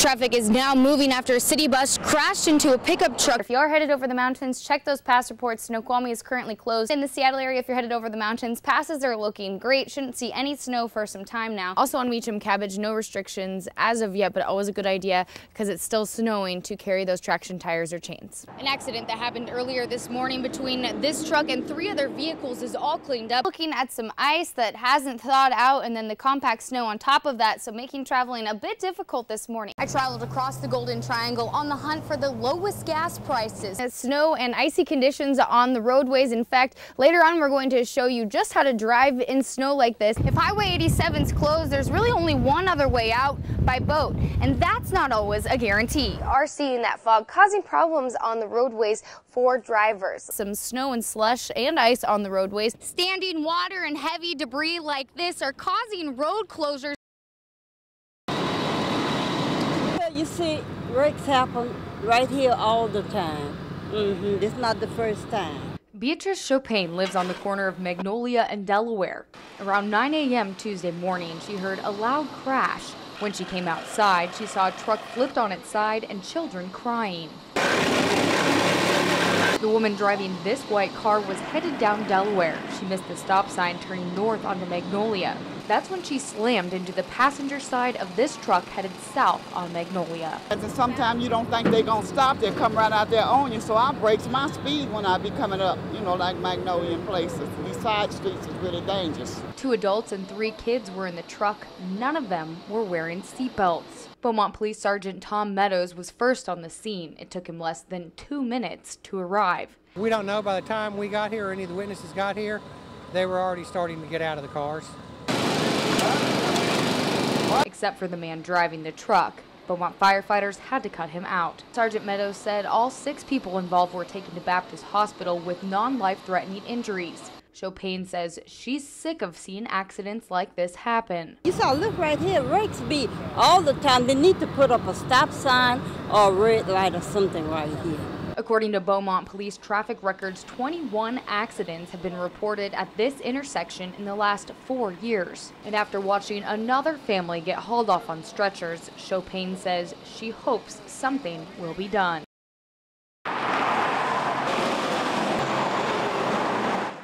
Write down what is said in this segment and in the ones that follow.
Traffic is now moving after a city bus crashed into a pickup truck. If you are headed over the mountains, check those pass reports. Snoqualmie is currently closed. In the Seattle area, if you're headed over the mountains, passes are looking great. Shouldn't see any snow for some time now. Also on Meacham Cabbage, no restrictions as of yet, but always a good idea because it's still snowing to carry those traction tires or chains. An accident that happened earlier this morning between this truck and 3 other vehicles is all cleaned up. Looking at some ice that hasn't thawed out and then the compact snow on top of that, so making traveling a bit difficult this morning. I traveled across the Golden Triangle on the hunt for the lowest gas prices. Snow and icy conditions on the roadways. In fact, later on we're going to show you just how to drive in snow like this. If Highway 87's closed, there's really only one other way out, by boat, and that's not always a guarantee. We are seeing that fog causing problems on the roadways for drivers. Some snow and slush and ice on the roadways. Standing water and heavy debris like this are causing road closures. You see, wrecks happen right here all the time. It's not the first time. Beatrice Chopin lives on the corner of Magnolia and Delaware. Around 9 a.m. Tuesday morning, she heard a loud crash. When she came outside, she saw a truck flipped on its side and children crying. The woman driving this white car was headed down Delaware. She missed the stop sign turning north onto Magnolia. That's when she slammed into the passenger side of this truck headed south on Magnolia. And sometimes you don't think they're going to stop. They'll come right out there on you, so I brakes my speed when I be coming up, you know, like Magnolia and places. These side streets is really dangerous. 2 adults and 3 kids were in the truck. None of them were wearing seatbelts. Beaumont Police Sergeant Tom Meadows was first on the scene. It took him less than 2 minutes to arrive. We don't know by the time we got here or any of the witnesses got here, they were already starting to get out of the cars. Except for the man driving the truck. Beaumont firefighters had to cut him out. Sergeant Meadows said all 6 people involved were taken to Baptist Hospital with non-life-threatening injuries. Chopin says she's sick of seeing accidents like this happen. You saw, look right here, wrecks be all the time. They need to put up a stop sign or a red light or something right here. According to Beaumont Police traffic records, 21 accidents have been reported at this intersection in the last 4 years. And after watching another family get hauled off on stretchers, Chopin says she hopes something will be done.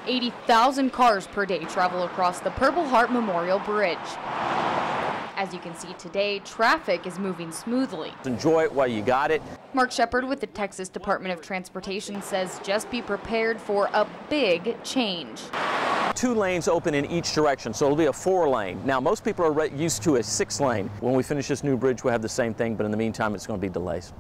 80,000 cars per day travel across the Purple Heart Memorial Bridge. As you can see today, traffic is moving smoothly. Enjoy it while you got it. Mark Shepard with the Texas Department of Transportation says just be prepared for a big change. 2 lanes open in each direction, so it'll be a 4-lane. Now, most people are used to a 6-lane. When we finish this new bridge, we'll have the same thing, but in the meantime, it's going to be delays.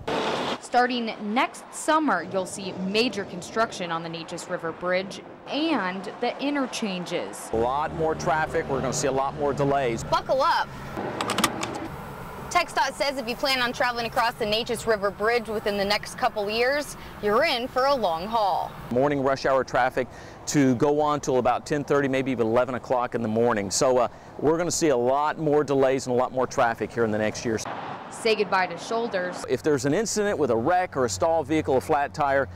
Starting next summer, you'll see major construction on the Neches River Bridge and the interchanges. A lot more traffic. We're going to see a lot more delays. Buckle up. TxDOT says if you plan on traveling across the Neches River Bridge within the next couple years, you're in for a long haul. Morning rush hour traffic to go on till about 10:30, maybe even 11 o'clock in the morning. So we're going to see a lot more delays and a lot more traffic here in the next year. Say goodbye to shoulders. If there's an incident with a wreck or a stalled vehicle, a flat tire,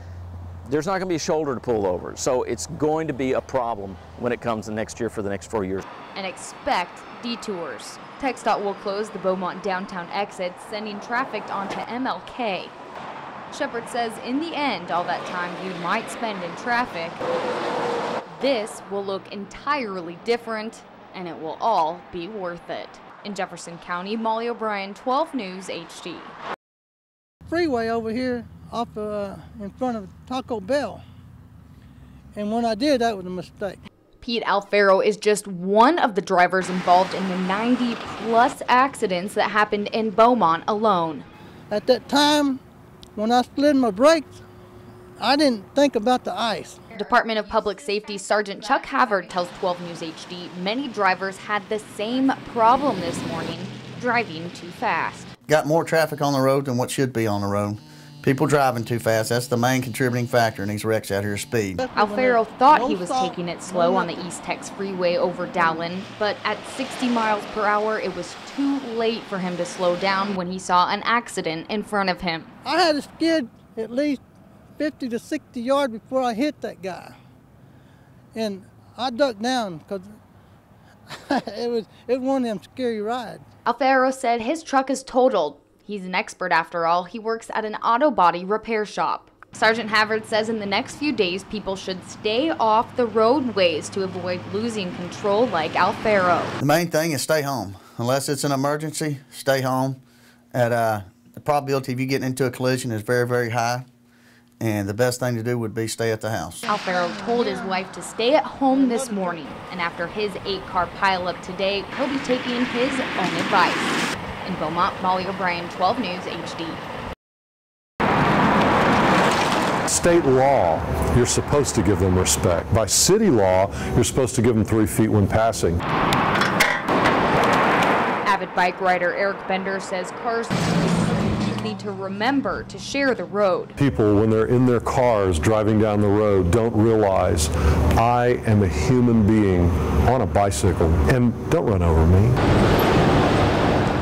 there's not going to be a shoulder to pull over. So it's going to be a problem when it comes the next year for the next 4 years. And expect detours. TxDOT will close the Beaumont downtown exit, sending traffic onto MLK. Shepard says in the end, all that time you might spend in traffic, this will look entirely different, and it will all be worth it. In Jefferson County, Molly O'Brien, 12 News HD. Freeway over here off in front of Taco Bell, and when I did, that was a mistake. Pete Alfaro is just one of the drivers involved in the 90-plus accidents that happened in Beaumont alone. At that time, when I slid my brakes, I didn't think about the ice. Department of Public Safety Sergeant Chuck Havard tells 12 News HD many drivers had the same problem this morning, driving too fast. Got more traffic on the road than what should be on the road. People driving too fast, that's the main contributing factor in these wrecks out here, speed. Alfaro thought he was taking it slow on the East Tex Freeway over Dowlin, but at 60 miles per hour, it was too late for him to slow down when he saw an accident in front of him. I had to skid at least 50 to 60 yards before I hit that guy. And I ducked down because it was one of them scary rides. Alfaro said his truck is totaled. He's an expert after all. He works at an auto body repair shop. Sergeant Havard says in the next few days, people should stay off the roadways to avoid losing control like Alfaro. The main thing is stay home. Unless it's an emergency, stay home. The probability of you getting into a collision is very, very high. And the best thing to do would be stay at the house. Alfaro told his wife to stay at home this morning. And after his 8-car pileup today, he'll be taking his own advice. In Beaumont, Molly O'Brien, 12 News HD. State law, you're supposed to give them respect. By city law, you're supposed to give them 3 feet when passing. Avid bike rider Eric Bender says cars need to remember to share the road. People, when they're in their cars driving down the road, don't realize I am a human being on a bicycle, and don't run over me.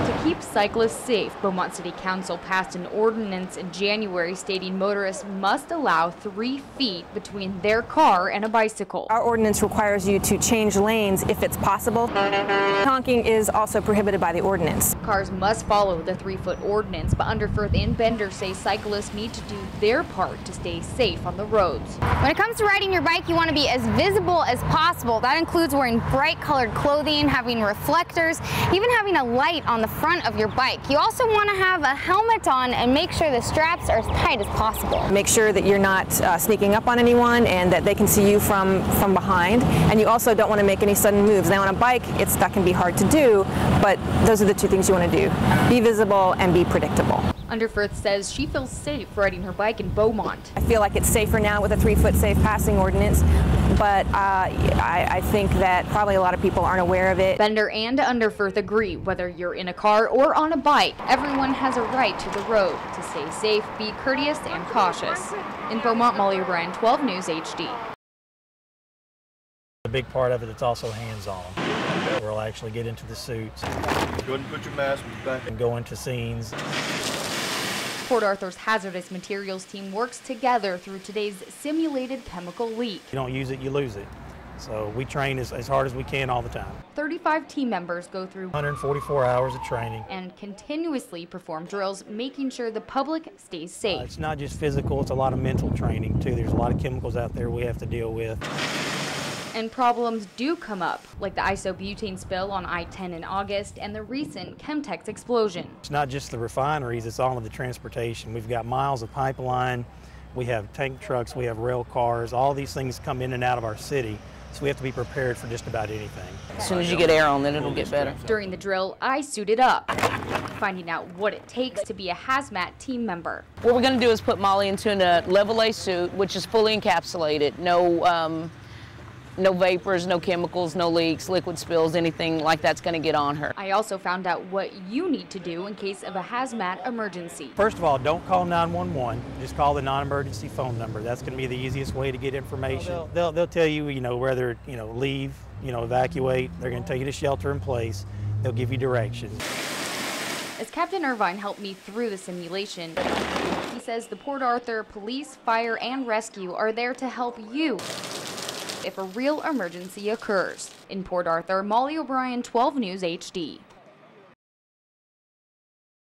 To keep cyclists safe, Beaumont City Council passed an ordinance in January stating motorists must allow 3 feet between their car and a bicycle. Our ordinance requires you to change lanes if it's possible. Honking is also prohibited by the ordinance. Cars must follow the 3-foot ordinance, but Underfirth and Bender say cyclists need to do their part to stay safe on the roads. When it comes to riding your bike, you want to be as visible as possible. That includes wearing bright colored clothing, having reflectors, even having a light on the front of your bike. You also want to have a helmet on and make sure the straps are as tight as possible. Make sure that you're not sneaking up on anyone and that they can see you from behind. And you also don't want to make any sudden moves. Now on a bike, that can be hard to do, but those are the 2 things you want to do. Be visible and be predictable. Underfirth says she feels safe riding her bike in Beaumont. I feel like it's safer now with a 3-foot safe passing ordinance, but I think that probably a lot of people aren't aware of it. Bender and Underfirth agree, whether you're in a car or on a bike, everyone has a right to the road. To stay safe, be courteous and cautious. In Beaumont, Molly O'Brien, 12 News HD. A big part of it that's also hands-on. We'll actually get into the suits. Go ahead and put your mask back and go into scenes. Port Arthur's hazardous materials team works together through today's simulated chemical leak. You don't use it, you lose it. So we train as hard as we can all the time. 35 team members go through 144 hours of training and continuously perform drills, making sure the public stays safe. It's not just physical, it's a lot of mental training too. There's a lot of chemicals out there we have to deal with. And problems do come up, like the isobutane spill on I-10 in August and the recent Chemtex explosion. It's not just the refineries, it's all of the transportation. We've got miles of pipeline, we have tank trucks, we have rail cars, all these things come in and out of our city. So we have to be prepared for just about anything. As soon as you get air on, then it'll get better. During the drill, I suited up, finding out what it takes to be a hazmat team member. What we're going to do is put Molly into a level A suit, which is fully encapsulated. No vapors, no chemicals, no leaks, liquid spills, anything like that's going to get on her. I also found out what you need to do in case of a hazmat emergency. First of all, don't call 911. Just call the non-emergency phone number. That's going to be the easiest way to get information. They'll tell you, whether, leave, evacuate. They're going to tell you to shelter in place. They'll give you directions. As Captain Irvine helped me through the simulation, he says the Port Arthur Police, Fire, and Rescue are there to help you if a real emergency occurs. In Port Arthur, Molly O'Brien, 12 News HD.